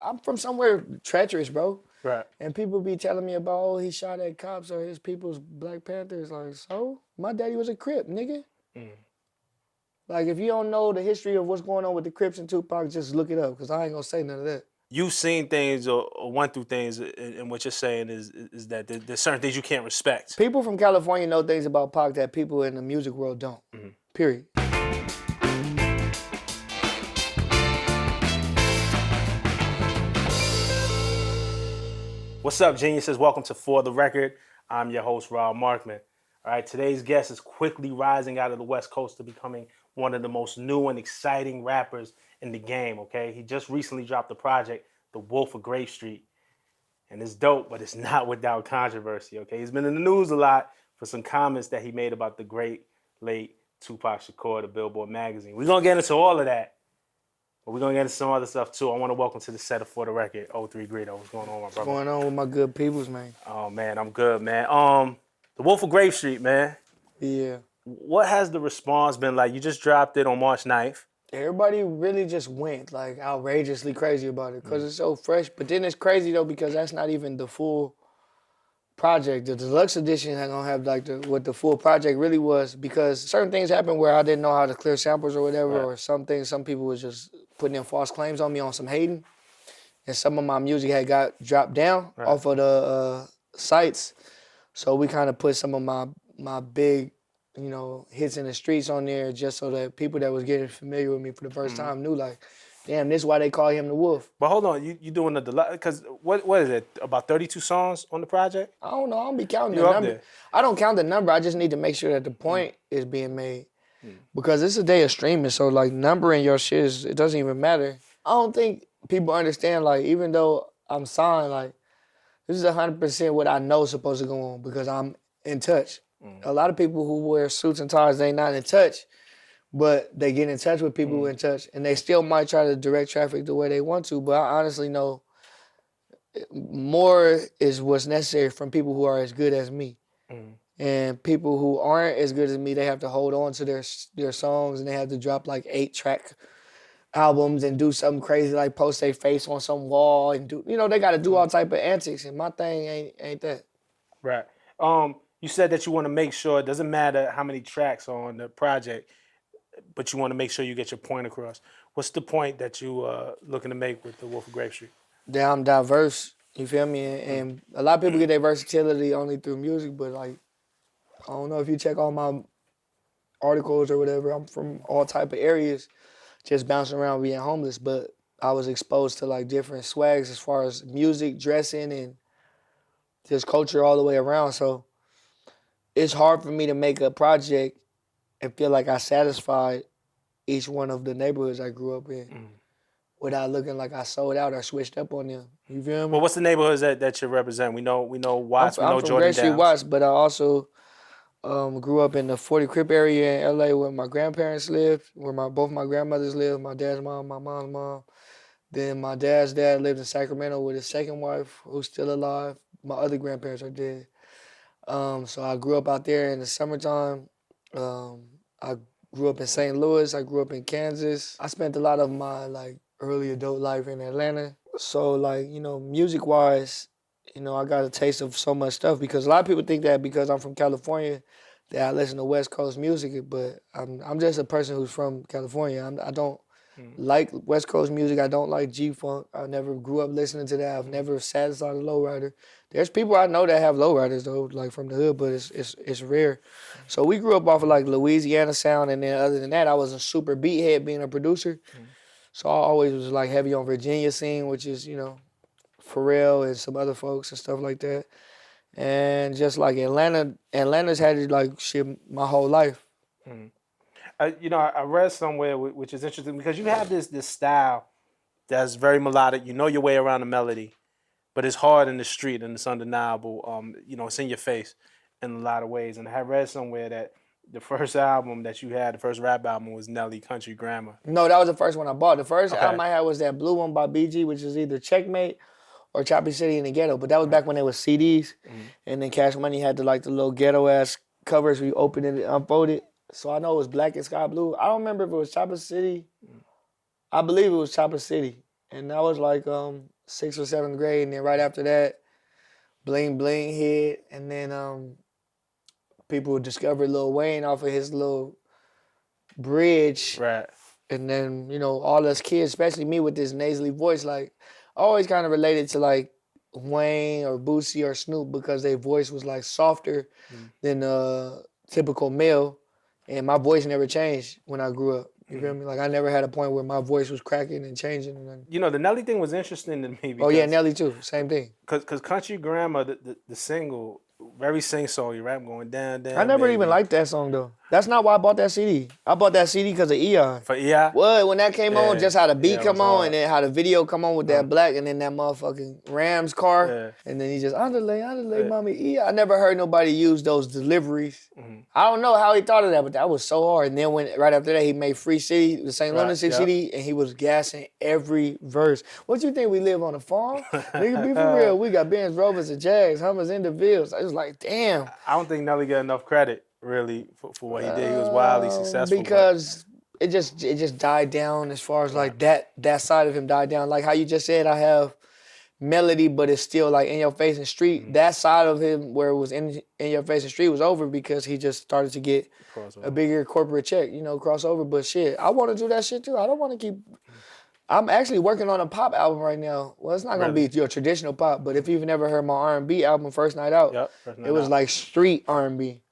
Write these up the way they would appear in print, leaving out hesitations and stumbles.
I'm from somewhere treacherous, bro. Right. And people be telling me about, oh, he shot at cops or his people's Black Panthers. Like, so? My daddy was a Crip, nigga. Like, if you don't know the history of what's going on with the Crips and Tupac, just look it up, because I ain't gonna say none of that. You've seen things or went through things, and what you're saying is that there's certain things you can't respect. People from California know things about Pac that people in the music world don't. Period. What's up, geniuses? Welcome to For the Record. I'm your host, Rob Markman. All right, today's guest is quickly rising out of the West Coast to becoming one of the most new and exciting rappers in the game, okay? He just recently dropped the project, The Wolf of Grape Street. And it's dope, but it's not without controversy, okay? He's been in the news a lot for some comments that he made about the great, late Tupac Shakur, the Billboard magazine. We're going to get into all of that, but we're going to get into some other stuff, too. I want to welcome to the set of For the Record, 03 Greedo. What's going on, my brother? What's going on with my good peoples, man? Oh, man, I'm good, man. The Wolf of Grape Street, man. Yeah. What has the response been like? You just dropped it on March 9th. Everybody really just went like outrageously crazy about it because it's so fresh. But then it's crazy though because that's not even the full project. The deluxe edition ain't gonna have like what the full project really was, because certain things happened where I didn't know how to clear samples or whatever, Right. or some people was just putting in false claims on me on some hating, and some of my music had got dropped down off of the sites. So we kind of put some of my big, hits in the streets on there just so that people that was getting familiar with me for the first time knew, like, damn, this is why they call him the Wolf. But hold on, you doing the deluxe? Because what is it? About 32 songs on the project? I don't know. I don't be counting You the up number. there. I don't count the number. I just need to make sure that the point is being made. Because it's a day of streaming, so like numbering your shit, it doesn't even matter. I don't think people understand, like, even though I'm signed, like, this is 100% what I know is supposed to go on because I'm in touch. A lot of people who wear suits and ties, they not in touch, but they get in touch with people who are in touch, and they still might try to direct traffic the way they want to, but I honestly know more is what's necessary from people who are as good as me. And people who aren't as good as me, they have to hold on to their songs, and they have to drop like 8-track albums and do something crazy like post their face on some wall and do, they got to do all type of antics, and my thing ain't that. Right. You said that you want to make sure it doesn't matter how many tracks are on the project, but you want to make sure you get your point across. What's the point that you looking to make with the Wolf of Grape Street? That I'm diverse, you feel me? And a lot of people get their versatility only through music, but like, I don't know if you check all my articles or whatever, I'm from all type of areas, just bouncing around being homeless, but I was exposed to like different swags as far as music, dressing, and just culture all the way around. So it's hard for me to make a project and feel like I satisfied each one of the neighborhoods I grew up in without looking like I sold out or switched up on them. You feel me? Well, what's the neighborhoods that you represent? We know Watts, we know I'm from Jordan Grape Street, Downs. Watts, but I also grew up in the 40 Crip area in LA where my grandparents lived, where both my grandmothers lived, my dad's mom, my mom's mom. Then my dad's dad lived in Sacramento with his second wife, who's still alive. My other grandparents are dead. So I grew up out there in the summertime. I grew up in St. Louis. I grew up in Kansas. I spent a lot of my like early adult life in Atlanta. So like, music-wise, I got a taste of so much stuff, because a lot of people think that because I'm from California that I listen to West Coast music, but I'm just a person who's from California. I don't like West Coast music. I don't like G-Funk. I never grew up listening to that. I've never satisfied a lowrider. There's people I know that have lowriders though, like from the hood, but it's rare. So we grew up off of like Louisiana sound, and then other than that, I was a super beat head being a producer. So I always was like heavy on Virginia scene, which is, Pharrell and some other folks and stuff like that. And just like Atlanta's had it like shit my whole life. I read somewhere, which is interesting, because you have this style that's very melodic. You know your way around the melody, but it's hard in the street and it's undeniable. It's in your face in a lot of ways. And I read somewhere that the first album that you had, the first rap album, was Nelly Country Grammar. No, that was the first one I bought. The first album I had was that blue one by BG, which is either Checkmate or Choppy City in the Ghetto. But that was back when they was CDs, and then Cash Money had the little ghetto ass covers where you open it and unfold it. So I know it was black and sky blue. I don't remember if it was Chopper City. I believe it was Chopper City. And that was like 6th or 7th grade, and then right after that, Bling Bling hit, and then people discovered Lil Wayne off of his little bridge, Right. and then all us kids, especially me with this nasally voice, like I always kind of related to like Wayne or Boosie or Snoop because their voice was like softer than typical male, and my voice never changed when I grew up. You feel me? Like I never had a point where my voice was cracking and changing. And then, You know, the Nelly thing was interesting to me because oh yeah, Nelly too, same thing. Cause Country Grammar, the single, very sing-songy rap going down, I never baby. even liked that song though. That's not why I bought that CD. I bought that CD because of Eon. For EI? What? When that came on, just how the beat yeah, it come was on hard. and then how the video come on with that black and then that motherfucking Rams car. Yeah. And then he just, underlay, mommy, Eon. I never heard nobody use those deliveries. Mm-hmm. I don't know how he thought of that, but that was so hard. And then right after that, he made Free City, the St. Lunatic CD, and he was gassing every verse. What you think we live on a farm? Nigga, be for real. We got Benz, Rovers, and Jags, Hummers, in the Villes. I was like, damn. I don't think Nelly got enough credit, really, for what he did. He was wildly successful. Because it just died down as far as like that side of him died down. Like how you just said, I have melody, but it's still like in your face and street. Mm-hmm. That side of him where it was in your face and street was over because he just started to get a bigger corporate check, crossover. But shit, I want to do that shit too. I don't want to keep. I'm actually working on a pop album right now. Well, it's not gonna be your traditional pop, but if you've never heard my R&B album, First Night Out, it was like street R&B.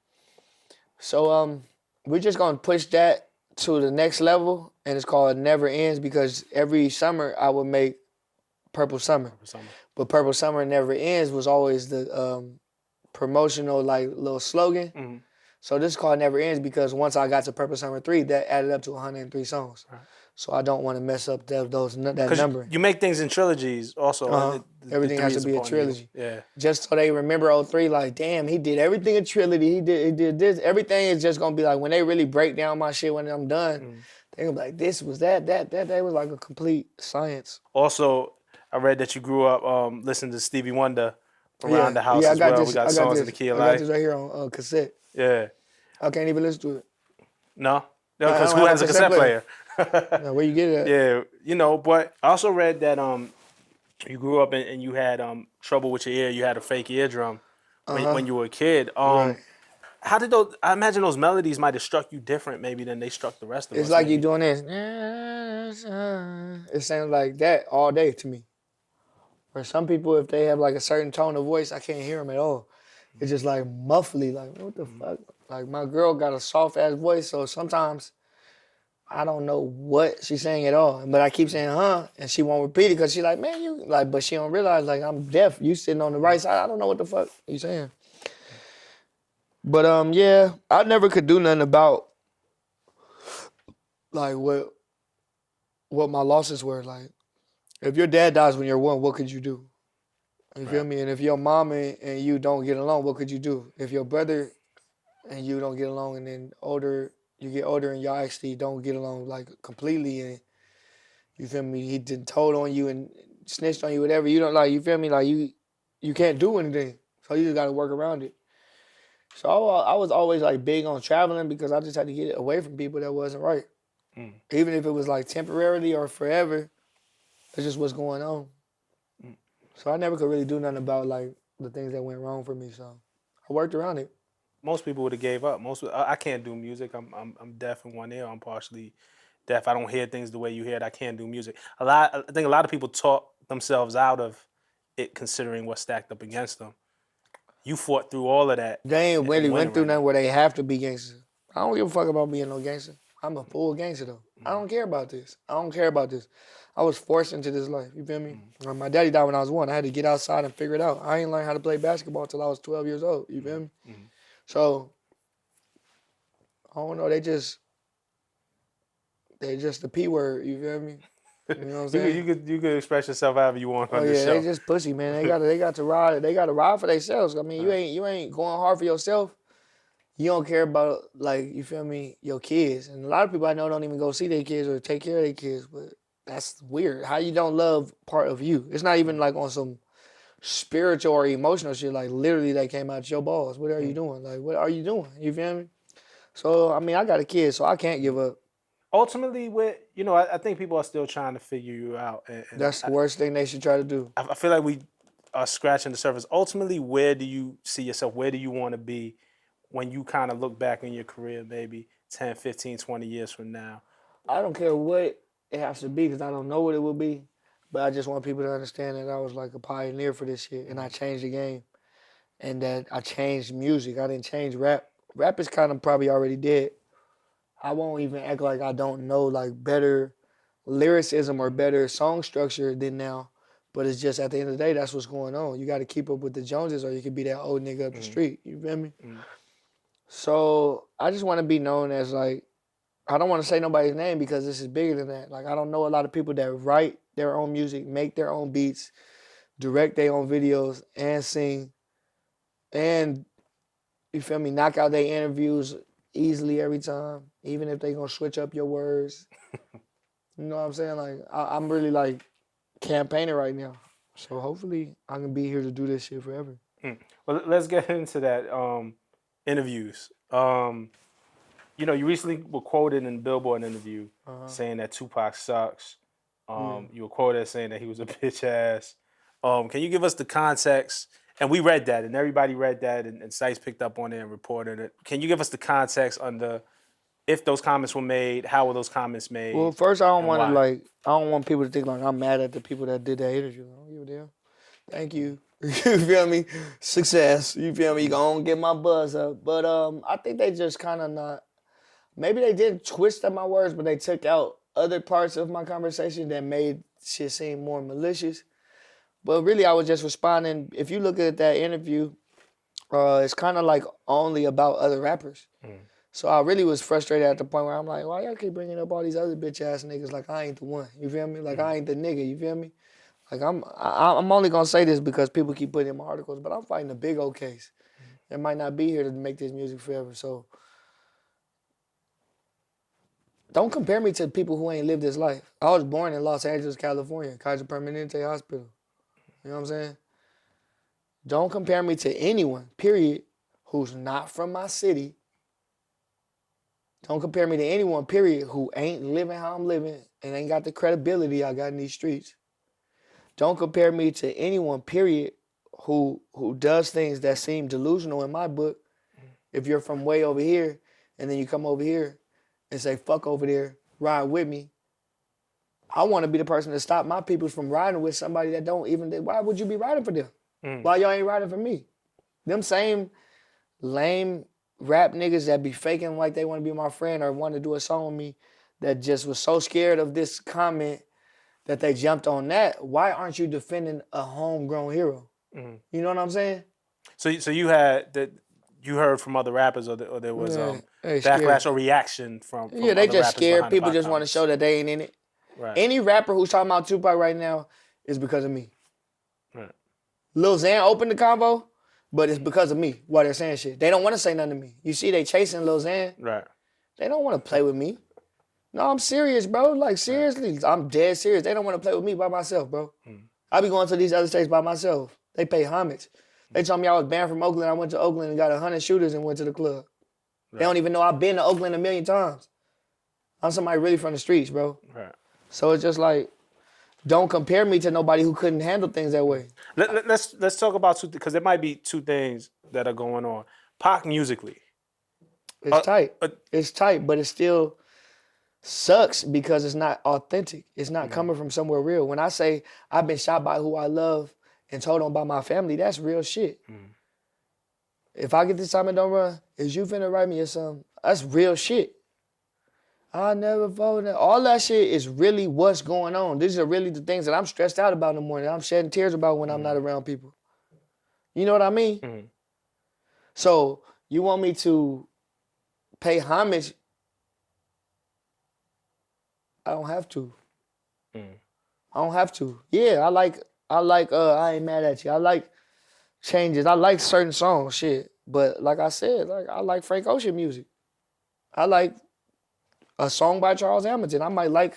So we're just gonna push that to the next level, and it's called Never Ends because every summer I would make Purple Summer. But Purple Summer Never Ends was always the promotional like little slogan. Mm-hmm. So this is called Never Ends because once I got to Purple Summer 3, that added up to 103 songs. Right. So I don't want to mess up that number. You make things in trilogies also. Everything has to be a trilogy. You. Yeah. Just so they remember 03, like, damn, he did everything in trilogy. He did this. Everything is just going to be like, when they really break down my shit when I'm done, they're going to be like, this was that was like a complete science. Also, I read that you grew up listening to Stevie Wonder around the house as well. We got songs in the key of life. I got this right here on cassette. Yeah. I can't even listen to it. No? Because who has a cassette player? No, where you get it at? Yeah, but I also read that you grew up and you had trouble with your ear. You had a fake eardrum when you were a kid. Right. How did those? I imagine those melodies might have struck you different, maybe than they struck the rest of us. It's like you doing this. It sounds like that all day to me. For some people, if they have like a certain tone of voice, I can't hear them at all. It's just like muffly, like what the fuck? Like my girl got a soft ass voice, so sometimes I don't know what she's saying at all. But I keep saying and she won't repeat it because she's like, man, you like, but she don't realize like I'm deaf. You sitting on the right side, I don't know what the fuck you saying. But yeah, I never could do nothing about like what my losses were. Like if your dad dies when you're 1, what could you do? You feel me? And if your mom and you don't get along, what could you do? If your brother and you don't get along and then you get older and y'all actually don't get along like completely and you feel me, he did told on you and snitched on you, whatever, you don't like, you feel me, like you can't do anything. So you just gotta work around it. So I was always like big on traveling because I just had to get away from people that wasn't right. Even if it was like temporarily or forever, it's just what's going on. So I never could really do nothing about like the things that went wrong for me. So I worked around it. Most people would have gave up. I can't do music. I'm deaf in one ear. I'm partially deaf. I don't hear things the way you hear it. I can't do music. I think a lot of people talk themselves out of it, considering what's stacked up against them. You fought through all of that. They ain't really went through nothing where they have to be gangsters. I don't give a fuck about being no gangster. I'm a full gangster though. I don't care about this. I was forced into this life. You feel me? When my daddy died when I was 1, I had to get outside and figure it out. I ain't learned how to play basketball until I was 12 years old. You feel me? So, I don't know, they just the P word, you feel me? You know what I'm saying? You could express yourself however you want on this show. They just pussy, man. They got to ride for themselves. I mean, you ain't going hard for yourself. You don't care about, like, you feel me, your kids. And a lot of people I know don't even go see their kids or take care of their kids, but that's weird. How you don't love part of you? It's not even like on some spiritual or emotional shit. Like literally, they came out your balls. What are you doing? Like, what are you doing? You feel me? So I mean, I got a kid, so I can't give up. ultimately, I think people are still trying to figure you out. And That's the worst thing they should try to do. I feel like we are scratching the surface. Ultimately, where do you see yourself? Where do you want to be when you kind of look back in your career, maybe 10, 15, 20 years from now? I don't care what it has to be because I don't know what it will be. But I just want people to understand that I was like a pioneer for this shit and I changed the game. And that I changed music. I didn't change rap. Rap is kind of probably already dead. I won't even act like I don't know like better lyricism or better song structure than now. But it's just at the end of the day, that's what's going on. You got to keep up with the Joneses or you could be that old nigga up the street. You feel me? So I just want to be known as like, I don't want to say nobody's name because this is bigger than that. Like I don't know a lot of people that write their own music, make their own beats, direct their own videos, and sing, and you feel me, knock out their interviews easily every time, even if they gonna switch up your words. You know what I'm saying? Like I'm really like campaigning right now. So hopefully I can be here to do this shit forever. Well, let's get into that. Interviews. You recently were quoted in a Billboard interview saying that Tupac sucks. You were quoted as saying that he was a bitch ass. Can you give us the context? And we read that, and everybody read that, and sites picked up on it and reported it. Can you give us the context on if those comments were made, how were those comments made? Well, first I don't want people to think like I'm mad at the people that did that interview. I don't give a damn. Thank you. You feel me? Success. You feel me? You gonna get my buzz up. But I think they just kind of not. Maybe they didn't twist up my words, but they took out other parts of my conversation that made shit seem more malicious. But really, I was just responding. If you look at that interview, it's kind of like only about other rappers. So I really was frustrated at the point where I'm like, why y'all keep bringing up all these other bitch ass niggas like I ain't the one? You feel me? Like I ain't the nigga. You feel me? Like I'm only gonna say this because people keep putting in my articles, but I'm fighting a big old case. It might not be here to make this music forever. So don't compare me to people who ain't lived this life. I was born in Los Angeles, California, Kaiser Permanente Hospital. You know what I'm saying? Don't compare me to anyone, period, who's not from my city. Don't compare me to anyone, period, who ain't living how I'm living and ain't got the credibility I got in these streets. Don't compare me to anyone, period, who does things that seem delusional in my book. If you're from way over here and then you come over here and say, fuck over there, ride with me. I want to be the person to stop my people from riding with somebody that don't even, why would you be riding for them? Why y'all ain't riding for me? Them same lame rap niggas that be faking like they want to be my friend or want to do a song with me that just was so scared of this comment that they jumped on that. Why aren't you defending a homegrown hero? You know what I'm saying? So you had that. You heard from other rappers, or there was backlash or reaction from they other just scared. People just want to comments. show that they ain't in it. Right. Any rapper who's talking about Tupac right now is because of me. Right. Lil Xan opened the convo, but it's because of me why they're saying shit. They don't want to say nothing to me. You see they chasing Lil Xan. Right. They don't want to play with me. No, I'm serious, bro. Like, seriously. I'm dead serious. They don't want to play with me by myself, bro. I be going to these other states by myself. They pay homage. They told me I was banned from Oakland. I went to Oakland and got 100 shooters and went to the club. Right. They don't even know I've been to Oakland a million times. I'm somebody really from the streets, bro. Right. So it's just like, don't compare me to nobody who couldn't handle things that way. Let's talk about two, because there might be two things that are going on. Pac musically. It's tight. It's tight, but it still sucks because it's not authentic. It's not coming from somewhere real. When I say I've been shot by who I love and told on by my family, that's real shit. If I get this time and don't run, is you finna write me or something? That's real shit. I never voted. All that shit is really what's going on. These are really the things that I'm stressed out about in the morning. I'm shedding tears about when I'm not around people. You know what I mean? So you want me to pay homage? I don't have to. I don't have to. Yeah, I like I Ain't Mad at You. I like changes. I like certain songs, shit. But like I said, like I like Frank Ocean music. I like a song by Charles Hamilton. I might like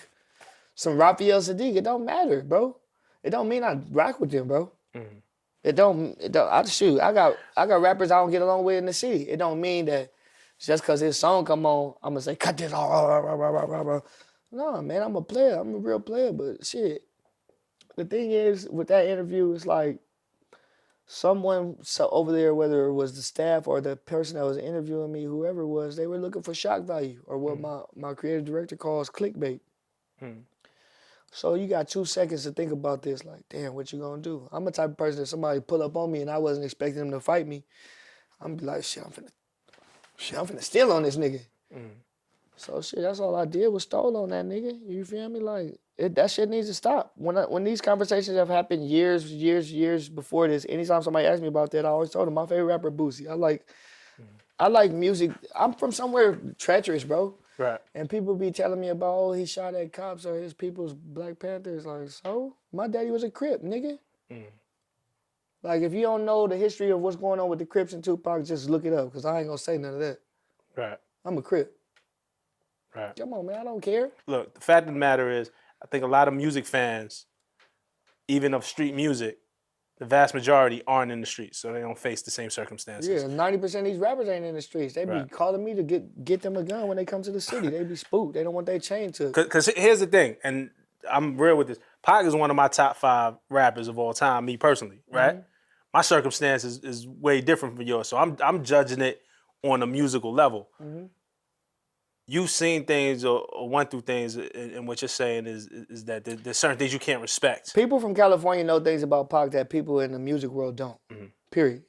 some Raphael Sadiq. It don't matter, bro. It don't mean I rock with them, bro. It don't I got rappers I don't get along with in the city. It don't mean that Just because his song come on, I'm going to say, cut this. No, man, I'm a player. I'm a real player. But shit, the thing is, with that interview, it's like someone over there, whether it was the staff or the person that was interviewing me, whoever it was, they were looking for shock value or what my creative director calls clickbait. So you got 2 seconds to think about this. Like, damn, what you gonna do? I'm the type of person that somebody pull up on me and I wasn't expecting them to fight me. I'm be like, shit, I'm finna steal on this nigga. So shit, that's all I did was stole on that nigga. You feel me? Like that shit needs to stop. When these conversations have happened years before this, anytime somebody asked me about that, I always told them my favorite rapper Boosie. I like music. I'm from somewhere treacherous, bro. Right. And people be telling me about, oh, he shot at cops or his people's Black Panthers. Like, so? My daddy was a Crip, nigga. Like, if you don't know the history of what's going on with the Crips and Tupac, just look it up, because I ain't gonna say none of that. Right. I'm a Crip. Right. Come on, man, I don't care. Look, the fact of the matter is, I think a lot of music fans, even of street music, the vast majority aren't in the streets, so they don't face the same circumstances. Yeah, 90% of these rappers ain't in the streets. They be calling me to get them a gun when they come to the city. They be spooked. They don't want their chain took. Because here's the thing, and I'm real with this. Pac is one of my top 5 rappers of all time, me personally, right? My circumstance is way different from yours, so I'm judging it on a musical level. You've seen things or went through things, and what you're saying is that there's certain things you can't respect. People from California know things about Pac that people in the music world don't. Period.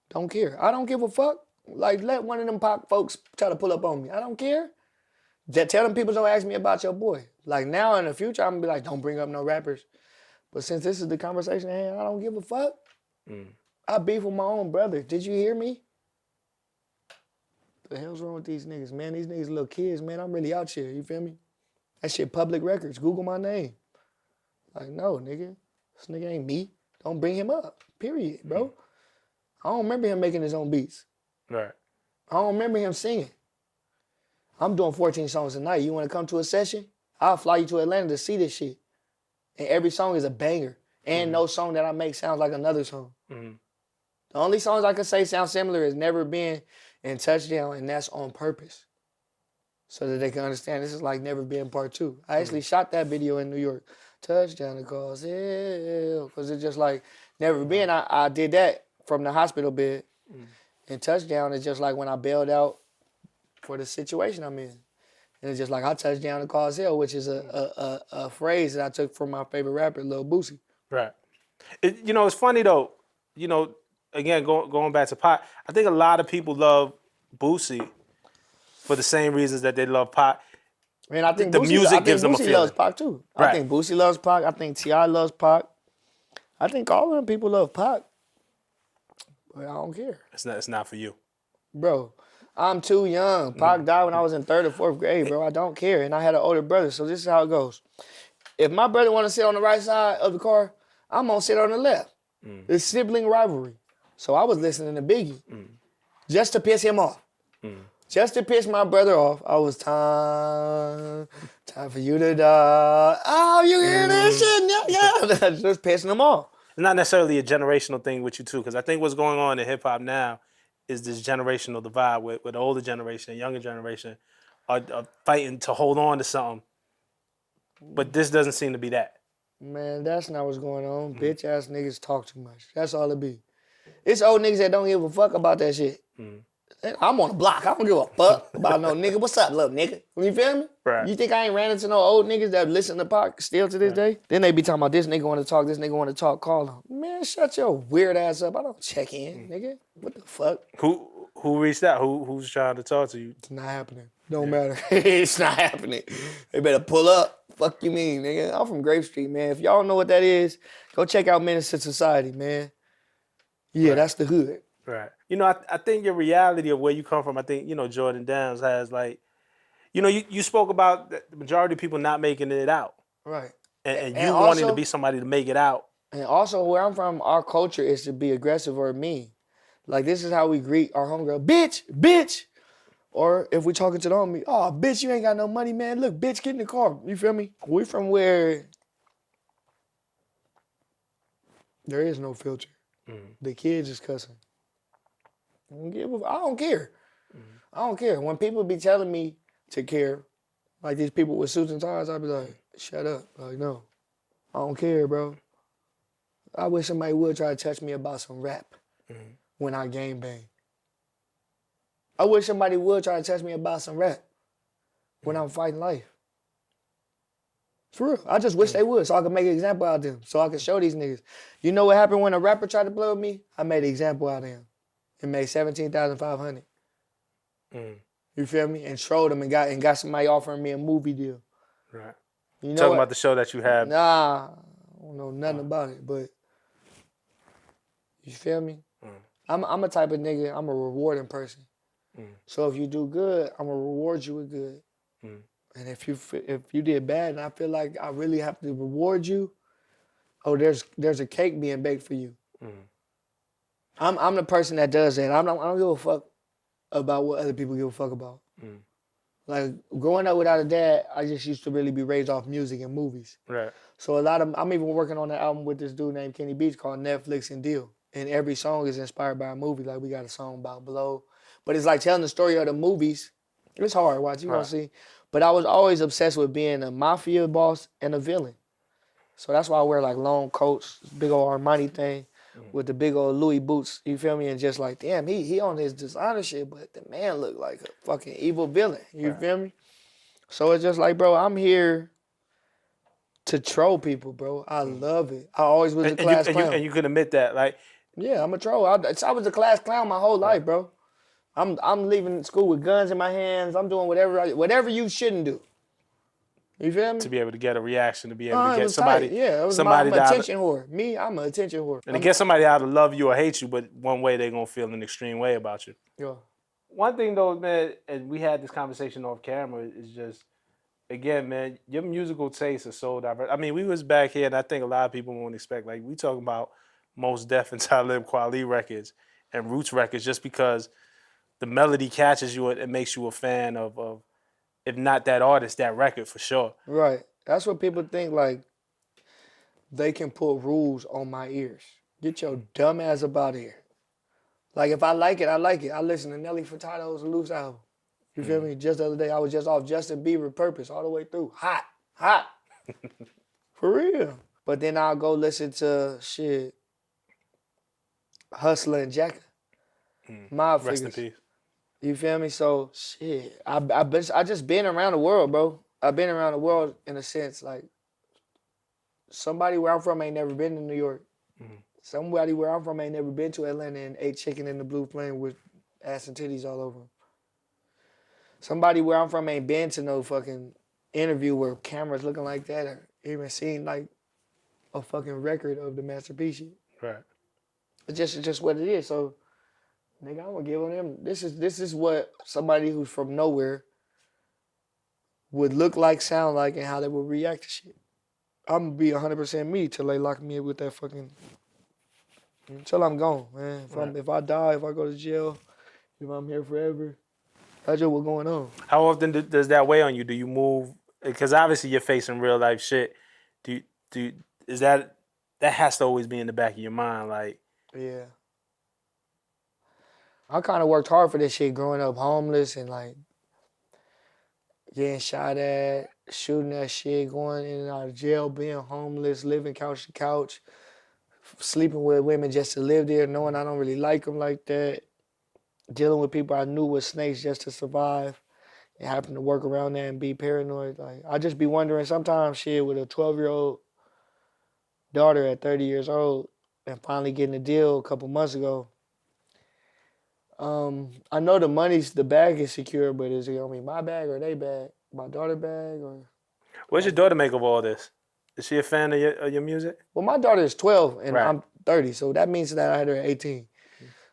Don't care. I don't give a fuck. Like, let one of them Pac folks try to pull up on me. I don't care. Just tell them people don't ask me about your boy. Like, now in the future, I'm gonna be like, don't bring up no rappers. But since this is the conversation at hand, I don't give a fuck. I beef with my own brother. Did you hear me? The hell's wrong with these niggas, man? These niggas little kids, man. I'm really out here, you feel me? That shit public records. Google my name. Like, no, nigga. This nigga ain't me. Don't bring him up, period, bro. I don't remember him making his own beats. Right. I don't remember him singing. I'm doing 14 songs a night. You want to come to a session? I'll fly you to Atlanta to see this shit. And every song is a banger. And no song that I make sounds like another song. The only songs I can say sound similar is Never Been and Touchdown, and that's on purpose. So that they can understand this is like Never Been Part 2. I actually shot that video in New York. Touchdown to cause hell. Because it's just like Never Been, I did that from the hospital bed. And Touchdown is just like when I bailed out for the situation I'm in. And it's just like I touched down to cause hell, which is a phrase that I took from my favorite rapper, Lil Boosie. Right. It's funny though. Again, going back to Pac, I think a lot of people love Boosie for the same reasons that they love Pac. Man, I think the music gives them a Boosie feeling. loves Pac too. Right. I think Boosie loves Pac. I think T.I. loves Pac. I think all of them people love Pac. But I don't care. It's not for you. Bro, I'm too young. Pac died when I was in 3rd or 4th grade, bro. I don't care. And I had an older brother, so this is how it goes. If my brother want to sit on the right side of the car, I'm going to sit on the left. It's sibling rivalry. So I was listening to Biggie just to piss him off. Just to piss my brother off. I was time for you to die. Oh, you hear this shit? Yeah. Just pissing him off. It's not necessarily a generational thing with you too, because I think what's going on in hip hop now is this generational divide with the older generation and younger generation are fighting to hold on to something. But this doesn't seem to be that. Man, that's not what's going on. Bitch ass niggas talk too much. That's all it be. It's old niggas that don't give a fuck about that shit. I'm on the block. I don't give a fuck about no nigga. What's up, little nigga? You feel me? Right. You think I ain't ran into no old niggas that listen to Pac still to this day? Then they be talking about this nigga want to talk, this nigga want to talk, call him. Man, shut your weird ass up. I don't check in, nigga. What the fuck? Who reached out? Who's trying to talk to you? It's not happening. Don't matter. It's not happening. They better pull up. Fuck you mean, nigga? I'm from Grape Street, man. If y'all don't know what that is, go check out Menace to Society, man. Yeah, that's the hood. Right. I think your reality of where you come from, I think, Jordan Downs has like, you spoke about the majority of people not making it out. Right. And you also, wanting to be somebody to make it out. And also where I'm from, our culture is to be aggressive or mean. Like this is how we greet our homegirl, bitch. Or if we talking to the homie, oh, bitch, you ain't got no money, man. Look, bitch, get in the car. You feel me? We from where there is no filter. The kids is cussing. I don't care. I don't care. When people be telling me to care, like these people with suits and ties, I be like, shut up. Like, no, I don't care, bro. I wish somebody would try to touch me about some rap when I gang bang. I wish somebody would try to touch me about some rap when I'm fighting life. For real. I just wish they would so I could make an example out of them. So I could show these niggas. You know what happened when a rapper tried to play with me? I made an example out of him. And made $17,500. You feel me? And trolled him and got somebody offering me a movie deal. Right. You know Talking what? about the show that you had. Nah, I don't know nothing about it, but you feel me? I'm a type of nigga, I'm a rewarding person. So if you do good, I'm gonna reward you with good. And if you did bad and I feel like I really have to reward you, oh, there's a cake being baked for you. I'm the person that does that. I don't give a fuck about what other people give a fuck about. Like growing up without a dad, I just used to really be raised off music and movies. Right. So I'm even working on an album with this dude named Kenny Beats called Netflix and Deal. And every song is inspired by a movie. Like we got a song about Blow. But it's like telling the story of the movies. It's hard, watch, you gonna see. But I was always obsessed with being a mafia boss and a villain. So that's why I wear like long coats, big old Armani thing with the big old Louis boots, you feel me? And just like, damn, he on his designer shit, but the man look like a fucking evil villain, you feel me? So it's just like, bro, I'm here to troll people, bro. I love it. I always was a class clown. And you can admit that, like. Yeah, I'm a troll. I was a class clown my whole life, bro. I'm leaving school with guns in my hands. I'm doing whatever you shouldn't do. You feel me? To be able to get a reaction, to be able to get somebody. Tight. Yeah, it was somebody I'm an attention whore. Me, I'm an attention whore. And to get somebody out to love you or hate you, but one way they're gonna feel an extreme way about you. Yeah. One thing though, man, and we had this conversation off camera, is just, again, man, your musical tastes are so diverse. I mean, we was back here, and I think a lot of people won't expect, like, we talking about Most Def and Talib Kweli records and Roots records just because the melody catches you and makes you a fan of, if not that artist, that record for sure. Right. That's what people think, like, they can put rules on my ears. Get your dumb ass up out of here. Like, if I like it, I like it. I listen to Nelly Furtado's Loose album. You feel me? Just the other day, I was just off Justin Bieber Purpose all the way through. Hot. For real. But then I'll go listen to shit, Hustler and Jacka. Mob Rest in figures. peace. You feel me? So shit, I just been around the world, bro. I've been around the world in a sense, like somebody where I'm from ain't never been to New York. Somebody where I'm from ain't never been to Atlanta and ate chicken in the Blue Flame with ass and titties all over them. Somebody where I'm from ain't been to no fucking interview where cameras looking like that or even seen like a fucking record of the masterpiece shit. Right. It's just what it is. So, nigga, I'm gonna give them. This is what somebody who's from nowhere would look like, sound like, and how they would react to shit. I'm gonna be 100% me till they lock me in with that fucking. Until I'm gone, man. If I die, if I go to jail, if I'm here forever, that's just what's going on. How often does that weigh on you? Do you move? Because obviously you're facing real life shit. Is that has to always be in the back of your mind, like. Yeah. I kind of worked hard for this shit growing up homeless and like getting shot at, shooting that shit, going in and out of jail, being homeless, living couch to couch, sleeping with women just to live there, knowing I don't really like them like that, dealing with people I knew were snakes just to survive, and having to work around that and be paranoid. Like I just be wondering sometimes shit with a 12-year-old daughter at 30 years old and finally getting a deal a couple months ago. I know the bag is secure, but is it gonna be my bag or they bag? My daughter bag or? What's your daughter make of all this? Is she a fan of your music? Well, my daughter is 12 and Right. I'm 30, so that means that I had her at 18.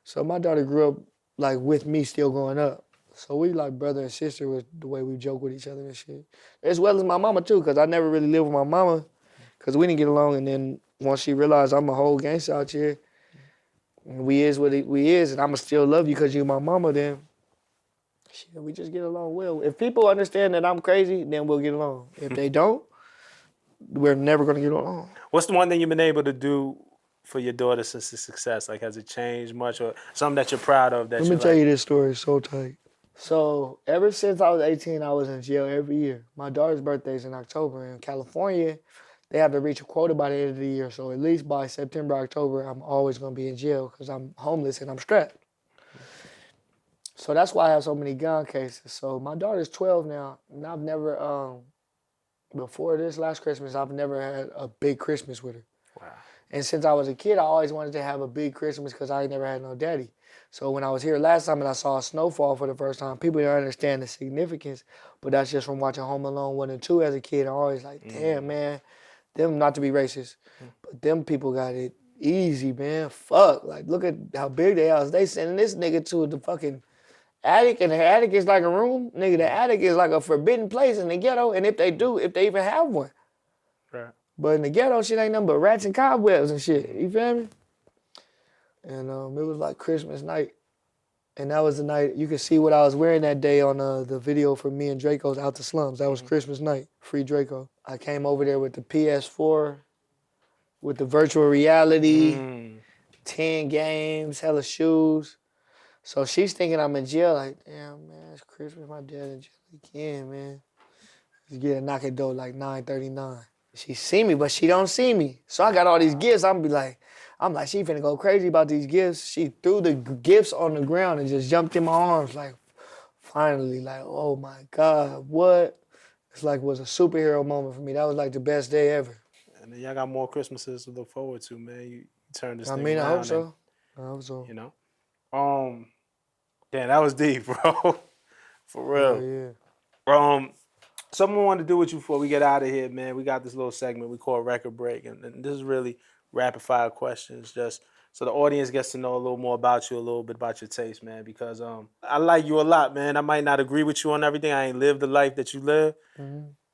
So my daughter grew up like with me still growing up. So we like brother and sister with the way we joke with each other and shit. As well as my mama too, because I never really lived with my mama because we didn't get along. And then once she realized I'm a whole gangster out here, and we is what we is, and I'ma still love you because you my mama, then shit, we just get along well. If people understand that I'm crazy, then we'll get along. If they don't, we're never gonna get along. What's the one thing you've been able to do for your daughter since the success? Like, has it changed much or something that you're proud of? Let me tell you this story, it's so tight. So ever since I was 18, I was in jail every year. My daughter's birthday is in October. In California, they have to reach a quota by the end of the year. So at least by September, October, I'm always going to be in jail because I'm homeless and I'm strapped. So that's why I have so many gun cases. So my daughter's 12 now, and I've never, before this last Christmas, I've never had a big Christmas with her. Wow. And since I was a kid, I always wanted to have a big Christmas because I ain't never had no daddy. So when I was here last time and I saw snowfall for the first time, people didn't understand the significance, but that's just from watching Home Alone 1 and 2 as a kid. I'm always like, damn, man, them, not to be racist, but them people got it easy, man. Fuck. Like, look at how big they are. They sending this nigga to the fucking attic, and the attic is like a room. Nigga, the attic is like a forbidden place in the ghetto, and if they even have one. Right. But in the ghetto, shit ain't nothing but rats and cobwebs and shit. You feel me? And it was like Christmas night. And that was the night, you could see what I was wearing that day on the video for me and Draco's Out the Slums. That was Christmas night, free Draco. I came over there with the PS4, with the virtual reality, 10 games, hella shoes. So she's thinking I'm in jail, like, damn, man, it's Christmas, my dad in jail again, man. Just get a knock at door like 9:39. She see me, but she don't see me. So I got all these gifts. I'm like, she finna go crazy about these gifts. She threw the gifts on the ground and just jumped in my arms, like, finally, like, oh my God, what? It's like, was a superhero moment for me. That was like the best day ever. And then y'all got more Christmases to look forward to, man. You turn this I thing mean, around. I hope so. I hope so. You know? Damn, that was deep, bro. For real. Yeah. Something I wanted to do with you before we get out of here, man. We got this little segment we call Record Break, and this is really rapid fire questions, just so the audience gets to know a little more about you, a little bit about your taste, man. Because I like you a lot, man. I might not agree with you on everything. I ain't lived the life that you live,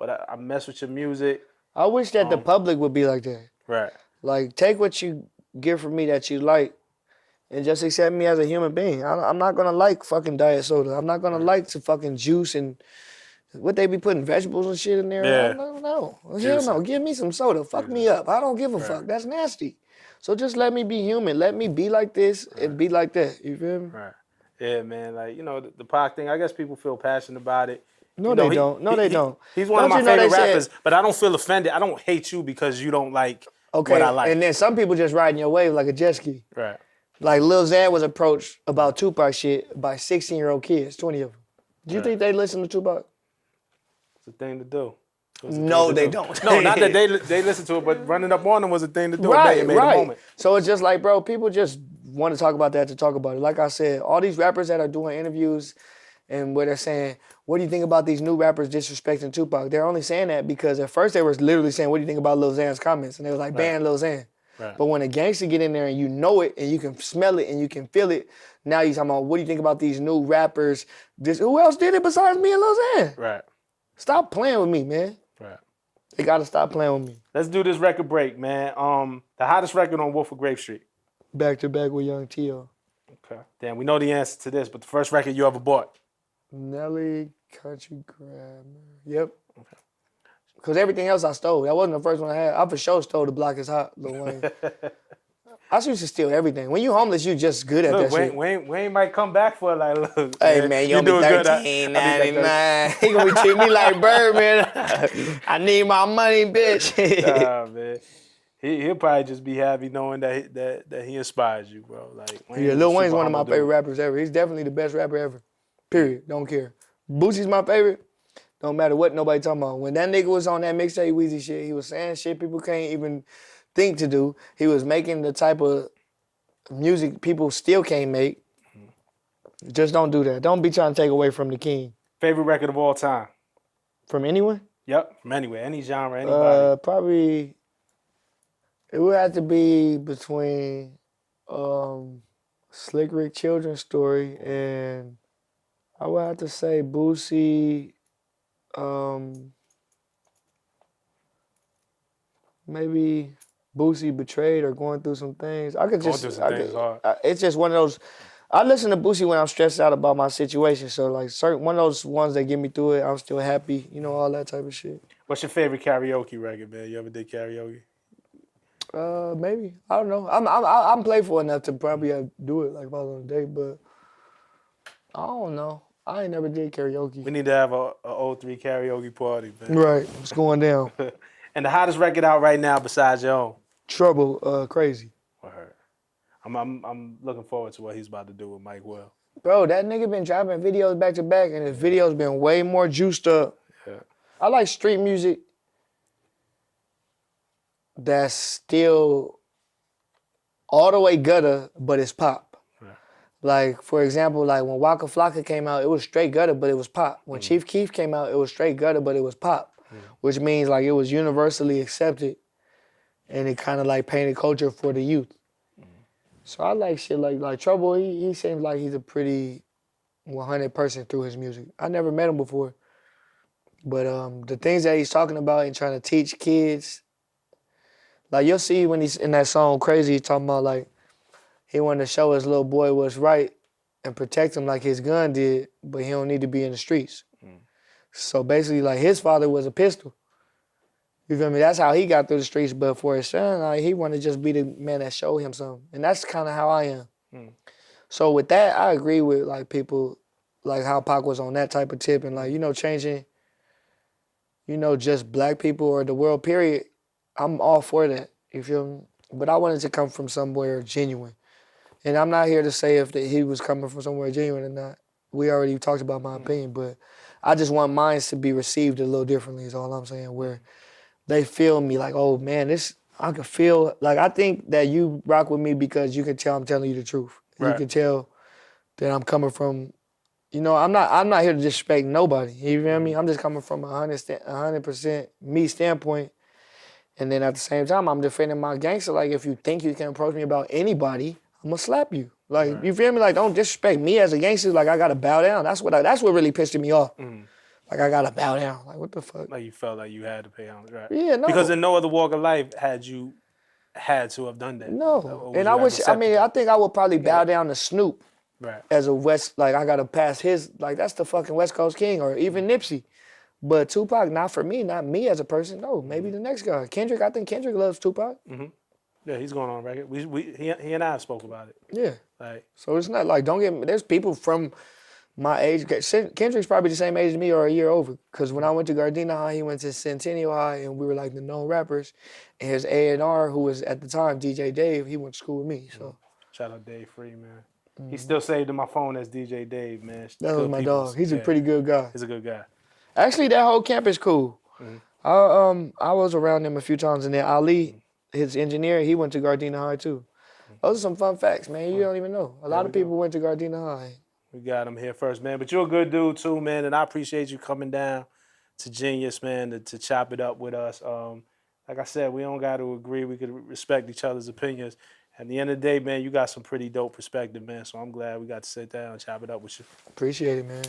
but I mess with your music. I wish that the public would be like that. Right. Like, take what you get from me that you like, and just accept me as a human being. I'm not gonna like fucking diet soda. I'm not gonna like to fucking juice and what they be putting vegetables and shit in there. Yeah. I don't know. Hell no. Give me some soda. Fuck me up. I don't give a fuck. That's nasty. So just let me be human. Let me be like this and be like that. You feel me? Right. Yeah, man. Like, you know, the Pac thing, I guess people feel passionate about it. No, you know, they don't. No, they don't. He's one Don't of my you know favorite they rappers, said- but I don't feel offended. I don't hate you because you don't like Okay, what I like. and then some people just riding your wave like a jet ski. Right. Like Lil Xan was approached about Tupac shit by 16-year-old kids, 20 of them. Do you think they listen to Tupac? It's a thing to do. No, they don't. No, not that they listen to it, but running up on them was a thing to do. Right, It made right. a moment. So it's just like, bro, people just want to talk about that to talk about it. Like I said, all these rappers that are doing interviews and where they're saying, what do you think about these new rappers disrespecting Tupac? They're only saying that because at first they were literally saying, what do you think about Lil Xan's comments? And they was like, ban Lil Xan. Right. But when a gangster get in there and you know it and you can smell it and you can feel it, now you talking about, what do you think about these new rappers? Who else did it besides me and Lil Xan? Right. Stop playing with me, man. Right. They gotta stop playing with me. Let's do this record break, man. The hottest record on Wolf of Grape Street. Back to back with Young T.O. Okay. Damn, we know the answer to this, but the first record you ever bought. Nelly, Country Grammar. Yep. Okay. Because everything else I stole. That wasn't the first one I had. I for sure stole The Block Is Hot, Lil Wayne. I used to steal everything. When you homeless, you just good at that shit. Wayne might come back for it, like, look. Hey, man, you owe me $13.99. He gonna be treating me like Bird, man. I need my money, bitch. Nah, man. He'll probably just be happy knowing that he inspires you, bro. Like, Lil Wayne's one of my favorite rappers ever. He's definitely the best rapper ever. Period. Don't care. Boosie's my favorite. Don't matter what nobody talking about. When that nigga was on that mixtape Weezy shit, he was saying shit people can't even think to do. He was making the type of music people still can't make. Just don't do that. Don't be trying to take away from the king. Favorite record of all time? From anyone? Yep, from anywhere, any genre, anybody. Probably, it would have to be between Slick Rick Children's Story and I would have to say Boosie, maybe Boosie Betrayed or Going Through Some Things. It's just one of those. I listen to Boosie when I'm stressed out about my situation. So like one of those ones that get me through it, I'm still happy. You know, all that type of shit. What's your favorite karaoke record, man? You ever did karaoke? Maybe. I don't know. I'm playful enough to probably do it like if I was on a date, but I don't know. I ain't never did karaoke. We need to have a 03 karaoke party, man. Right, it's going down. And the hottest record out right now besides your own? Trouble, Crazy. Word. I'm looking forward to what he's about to do with Mike Will. Bro, that nigga been dropping videos back to back, and his videos been way more juiced up. Yeah. I like street music that's still all the way gutter, but it's pop. Yeah. Like, for example, like when Waka Flocka came out, it was straight gutter, but it was pop. When Chief Keef came out, it was straight gutter, but it was pop. Which means like it was universally accepted, and it kind of like painted culture for the youth. So I like shit like Trouble. He seems like he's a pretty 100 person through his music. I never met him before, but the things that he's talking about and trying to teach kids, like you'll see when he's in that song Crazy, he's talking about like he wanted to show his little boy what's right and protect him like his gun did, but he don't need to be in the streets. So basically, like his father was a pistol. You feel me? That's how he got through the streets. But for his son, like, he wanted to just be the man that showed him something. And that's kind of how I am. So with that, I agree with like people, like how Pac was on that type of tip and like, changing, just black people or the world, period. I'm all for that. You feel me? But I wanted to come from somewhere genuine. And I'm not here to say if he was coming from somewhere genuine or not. We already talked about my opinion, but I just want mine to be received a little differently is all I'm saying, where they feel me like, oh man, I can feel, like I think that you rock with me because you can tell I'm telling you the truth. Right. You can tell that I'm coming from, I'm not here to disrespect nobody. You feel me? I'm just coming from 100% me standpoint. And then at the same time, I'm defending my gangster. Like if you think you can approach me about anybody, I'm gonna slap you. Like, you feel me? Like, don't disrespect me as a gangster. Like, I gotta bow down. That's what really pissed me off. Like, I gotta bow down. Like, what the fuck? Like you felt like you had to pay homage, right? Yeah, no. Because in no other walk of life had you had to have done that. No. And I think I would probably bow down to Snoop. Right. As a West, like, I gotta pass his, like, that's the fucking West Coast King, or even Nipsey. But Tupac, not for me, not me as a person. No, maybe the next guy. Kendrick, I think Kendrick loves Tupac. Yeah, he's going on record. He and I spoke about it. Yeah. Like, so it's not like, there's people from my age. Kendrick's probably the same age as me or a year over. Because when I went to Gardena High, he went to Centennial High, and we were like the known rappers. And his A&R, who was at the time DJ Dave, he went to school with me. So shout out Dave Free, man. He's still saved in my phone as DJ Dave, man. That was my dog. He's a pretty good guy. He's a good guy. Actually, that whole camp is cool. I was around him a few times, and then Ali, his engineer, he went to Gardena High too. Those are some fun facts, man. You don't even know. A lot of people went to Gardena High. We got him here first, man. But you're a good dude too, man, and I appreciate you coming down to Genius, man, to chop it up with us. Like I said, we don't got to agree. We could respect each other's opinions. At the end of the day, man, you got some pretty dope perspective, man. So I'm glad we got to sit down and chop it up with you. Appreciate it, man.